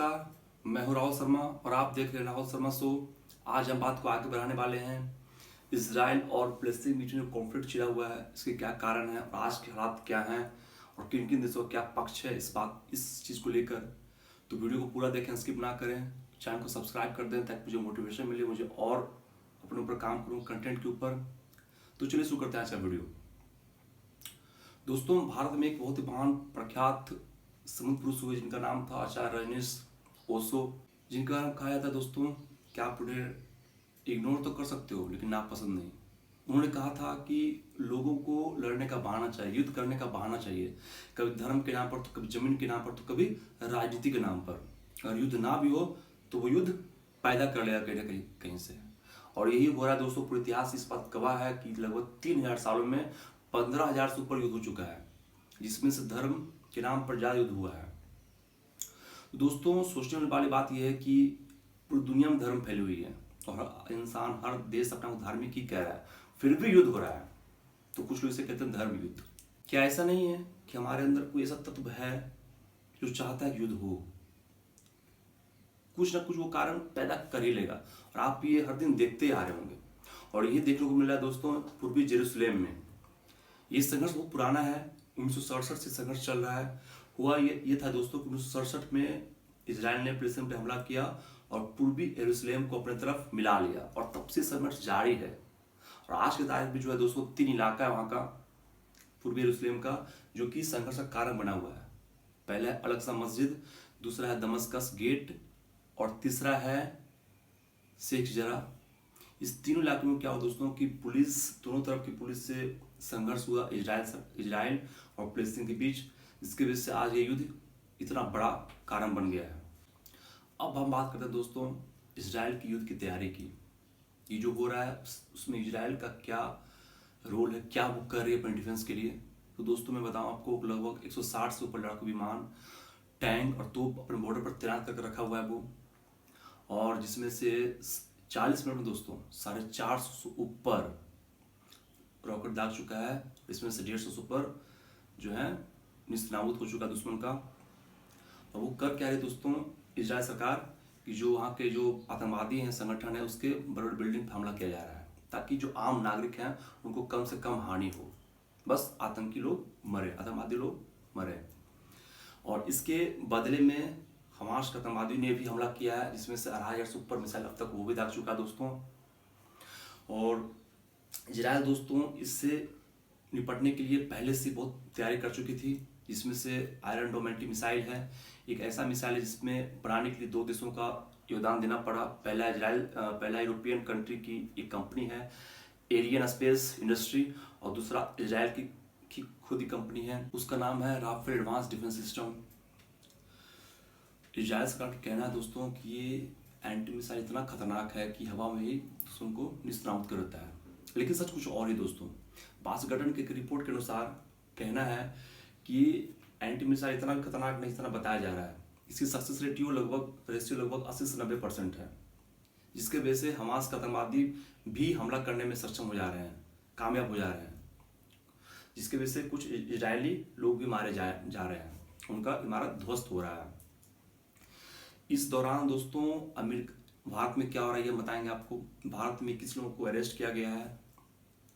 नमस्कार। मैं हूं राहुल शर्मा और आप देख रहे हैं राहुल शर्मा शो। आज हम बात को आगे बढ़ाने वाले हैं। इजराइल और फिलिस्तीन बीच में जो कॉन्फ्लिक्ट छिड़ा हुआ है, इसके क्या कारण है और आज के हालात क्या हैं और किन किन देशों का क्या पक्ष है इस चीज़ को लेकर। तो वीडियो को पूरा देखें, स्किप ना करें। चैनल को सब्सक्राइब कर दें ताकि मुझे मोटिवेशन मिले, मुझे और अपने ऊपर काम करूँ कंटेंट के ऊपर। तो चलिए शुरू करते हैं आज का वीडियो। दोस्तों, भारत में एक बहुत ही महान प्रख्यात समुद्र पुरुष हुए जिनका नाम था आचार्य रजनीश ओशो, जिनका नाम कहा जाता है दोस्तों कि आप उन्हें इग्नोर तो कर सकते हो लेकिन नापसंद नहीं। उन्होंने कहा था कि लोगों को लड़ने का बहाना चाहिए, युद्ध करने का बहाना चाहिए, कभी धर्म के नाम पर तो कभी जमीन के नाम पर तो कभी राजनीति के नाम पर। अगर युद्ध ना भी हो तो वो युद्ध पैदा कर लेगा कहीं ना कहीं कहीं से। और यही हो रहा है दोस्तों। पूरा इतिहास इस बात गवाह है कि लगभग 3000 सालों में 15,000 से ऊपर युद्ध हो चुका है, जिसमें से धर्म के नाम पर ज्यादा युद्ध हुआ है। दोस्तों, सोचने वाली बात यह है कि पूरी दुनिया में धर्म फैली हुई है और हर इंसान, हर देश अपना धार्मिक ही कह रहा है, फिर भी युद्ध हो रहा है। तो कुछ लोग इसे कहते हैं धर्म युद्ध। क्या ऐसा नहीं है कि हमारे अंदर कोई ऐसा तत्व है जो चाहता है कि युद्ध हो? कुछ ना कुछ वो कारण पैदा कर ही लेगा और आप ये हर दिन देखते ही आ रहे होंगे। और यही देखने को मिल रहा है दोस्तों पूर्वी जेरूसलेम में। ये संघर्ष बहुत पुराना है, 1967 से संघर्ष चल रहा है। हुआ ये था दोस्तों कि 1967 में इजराइल ने फिलिस्तीन पर हमला किया और पूर्वी यरूशलेम को अपने तरफ मिला लिया और तब से संघर्ष जारी है। और आज के तारीख में जो है दोस्तों 3 इलाका है वहाँ का, पूर्वी यरूशलेम का, जो कि संघर्ष का कारण बना हुआ है। पहला है अल-अक्सा मस्जिद, दूसरा है दमस्कस गेट और तीसरा है शेख जरा। इस तीनों इलाकों में क्या हुआ दोस्तों कि पुलिस, दोनों तरफ की पुलिस से संघर्ष हुआ इजराइल और फिलिस्तीन के बीच, जिसकी वजह से आज ये युद्ध इतना बड़ा कारण बन गया है। अब हम बात करते हैं दोस्तों इजराइल की युद्ध की तैयारी की। ये जो हो रहा है उसमें इजराइल का क्या रोल है, क्या वो कर रही है अपने डिफेंस के लिए। तो दोस्तों मैं बताऊं आपको, लगभग 160 से ऊपर लड़ाकू विमान, टैंक और तोप अपने बॉर्डर पर तैनात करके रखा हुआ है वो। और जिसमें से 40 मिनट में दोस्तों 450 से ऊपर रॉकेट दाग चुका है। इसमें से 150 से ऊपर जो है निस्नाबूद हो चुका दुश्मन का। और वो कर क्या है दोस्तों, इजराइल सरकार की जो वहाँ के जो आतंकवादी हैं, संगठन है, उसके बड़े बड़े बिल्डिंग पर हमला किया जा रहा है ताकि जो आम नागरिक हैं उनको कम से कम हानि हो, बस आतंकी लोग मरे, आतंकवादी लोग मरे। और इसके बदले में हमास के आतंकवादी ने भी हमला किया है, जिसमें से 2,500 से ऊपर मिसाइल अब तक वो भी दाग चुका दोस्तों। और इजराइल दोस्तों इससे निपटने के लिए पहले से बहुत तैयारी कर चुकी थी, जिसमें से आयरन डोम एंटी मिसाइल है। एक ऐसा मिसाइल है जिसमें बनाने के लिए 2 देशों का योगदान देना पड़ा। पहला यूरोपियन कंट्री की एक कंपनी है एरियन स्पेस इंडस्ट्री, और दूसरा इजराइल की खुद ही कंपनी है, उसका नाम है Rafael advance defence system. Israel सरकार का कहना है दोस्तों कि ये एंटी मिसाइल इतना खतरनाक है कि हवा में ही दुश्मन को निस्नाबूद कर देता है। लेकिन सच कुछ और ही दोस्तों। वाशिंगटन की एक रिपोर्ट के अनुसार कहना है कि एंटी मिसाइल इतना खतरनाक नहीं जितना बताया जा रहा है। इसकी सक्सेस रेशियो लगभग 80 से 90% है, जिसके वजह से हमास का आतंकवादी भी हमला करने में सक्षम हो जा रहे हैं, कामयाब हो जा रहे हैं, जिसके वजह से कुछ इजरायली लोग भी मारे जा रहे हैं, उनका इमारत ध्वस्त हो रहा है। इस दौरान दोस्तों भारत में क्या हो रहा है ये बताएंगे आपको। भारत में किस लोगों को अरेस्ट किया गया है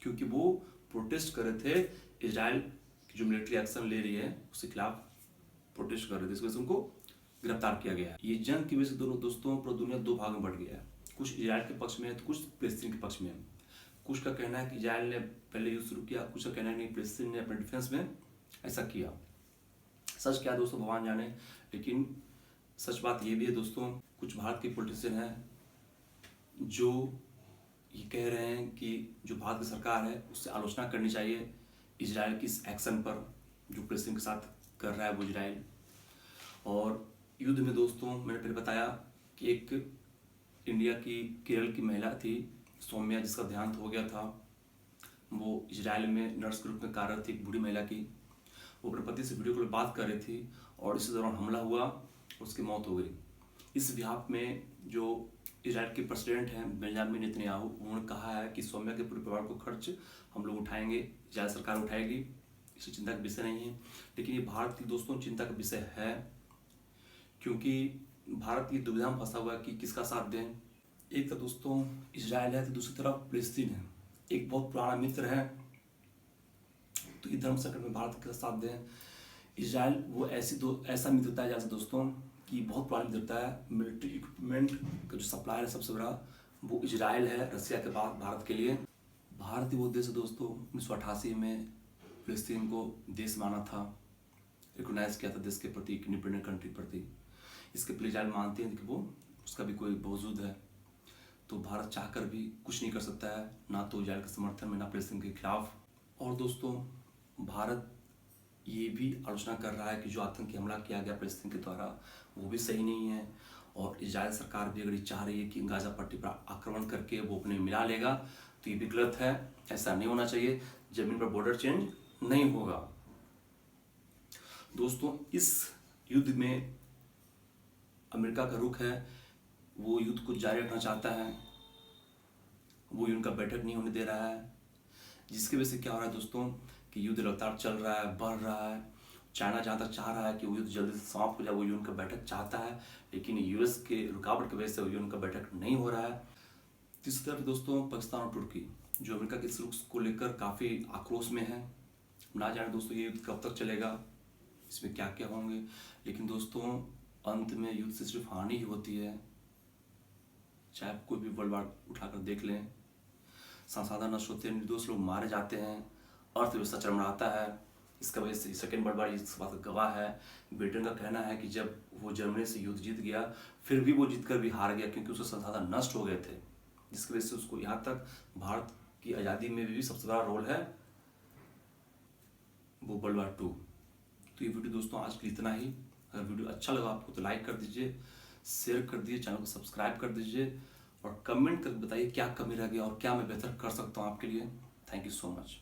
क्योंकि वो प्रोटेस्ट कर रहे थे, इजराइल की जो मिलिट्री एक्शन ले रही है उसके खिलाफ प्रोटेस्ट कर रहे थे, इस वजह से उनको गिरफ्तार किया गया है। ये जंग की वजह से दोनों दोस्तों पूरा दुनिया 2 भाग में बढ़ गया है। कुछ इजराइल के पक्ष में है तो कुछ फिलिस्तीन के पक्ष में है। कुछ का कहना है कि इजराइल ने पहले युद्ध शुरू किया, कुछ का कहना है नहीं, फिलिस्तीन ने अपने डिफेंस में ऐसा किया। सच क्या दोस्तों भगवान जाने, लेकिन सच बात ये भी है दोस्तों, कुछ भारत के पॉलिटिशियन हैं जो ये कह रहे हैं कि जो भारत की सरकार है उससे आलोचना करनी चाहिए इजराइल की इस एक्शन पर जो फिलिस्तीन के साथ कर रहा है वो इजराइल। और युद्ध में दोस्तों मैंने पहले बताया कि एक इंडिया की केरल की महिला थी सौम्या, जिसका देहांत हो गया था। वो इजराइल में नर्स के रूप में कार्यरत थी, एक बूढ़ी महिला की। वो अपने पति से वीडियो कॉल बात कर रही थी और इसी दौरान हमला हुआ, उसकी मौत हो गई। इस बिहाफ में जो इजराइल के प्रेसिडेंट हैं बेंजामिन नेतन्याहू, उन्होंने कहा है कि सौम्या के पूरे परिवार को खर्च हम लोग उठाएंगे, इजराइल सरकार उठाएगी, इसे चिंता का विषय नहीं है। लेकिन ये भारत की दोस्तों चिंता का विषय है, क्योंकि भारत की दुविधा में फंसा हुआ है कि किसका साथ दें। एक तरफ दोस्तों इजराइल है तो दूसरी तरफ फिलिस्तीन है, एक बहुत पुराना मित्र है, तो ये धर्म संकट में भारत का साथ दें। इजराइल वो ऐसा मित्रता है जैसे दोस्तों कि बहुत पुरानी मित्रता है। मिलिट्री इक्विपमेंट का जो सप्लायर है सबसे बड़ा वो इजराइल है रसिया के बाद भारत के लिए। भारत ही वो देश है दोस्तों 1988 में फिलिस्तीन को देश माना था, रिकोगनाइज किया था देश के प्रति, एक इंडिपेंडेंट कंट्री प्रति। इसके लिए इजराइल मानते हैं कि वो उसका भी कोई वजूद है, तो भारत चाहकर भी कुछ नहीं कर सकता है, ना तो इजराइल के समर्थन में ना फिलिस्तीन के खिलाफ। और दोस्तों भारत ये भी आलोचना कर रहा है कि जो आतंकी हमला किया गया फिलिस्तीन के द्वारा वो भी सही नहीं है, और इजराइल सरकार भी अगर ये चाह रही है कि गाजा पट्टी पर आक्रमण करके वो अपने मिला लेगा तो ये भी गलत है, ऐसा नहीं होना चाहिए। जमीन पर बॉर्डर चेंज नहीं होगा। दोस्तों इस युद्ध में अमेरिका का रुख है, वो युद्ध को जारी रखना चाहता है, वो उनका बैठक नहीं होने दे रहा है, जिसकी वजह से क्या हो रहा है दोस्तों कि युद्ध लगातार चल रहा है, बढ़ रहा है। चाइना जहाँ तक चाह रहा है कि वो युद्ध जल्दी से समाप्त हो जाए, वो यूएन का बैठक चाहता है, लेकिन यूएस के रुकावट की वजह से यूएन का बैठक नहीं हो रहा है। तीसरी तरफ दोस्तों पाकिस्तान और तुर्की जो अमेरिका के इस रुख को लेकर काफ़ी आक्रोश में है। ना जाने दोस्तों ये युद्ध कब तक चलेगा, इसमें क्या क्या होंगे, लेकिन दोस्तों अंत में युद्ध से सिर्फ हानि ही होती है। चाहे कोई भी वर्ल्ड वार उठाकर देख लें, संसाधन नष्ट होते हैं, निर्दोष लोग मारे जाते हैं, अर्थव्यवस्था चरमराता है। इसका वजह से सेकेंड वर्ल्ड वार इस बात का गवाह है। ब्रिटेन का कहना है कि जब वो जर्मनी से युद्ध जीत गया फिर भी वो जीत कर भी हार गया क्योंकि उसके संसाधन नष्ट हो गए थे, जिसकी वजह से उसको यहाँ तक भारत की आज़ादी में भी सबसे बड़ा रोल है वो वर्ल्ड वार 2। तो ये वीडियो दोस्तों आज के लिए इतना ही। अगर वीडियो अच्छा लगा आपको तो लाइक कर दीजिए, शेयर कर दीजिए, चैनल को सब्सक्राइब कर दीजिए और कमेंट कर बताइए क्या कमी रह गया और क्या मैं बेहतर कर सकता हूँ आपके लिए। Thank you so much.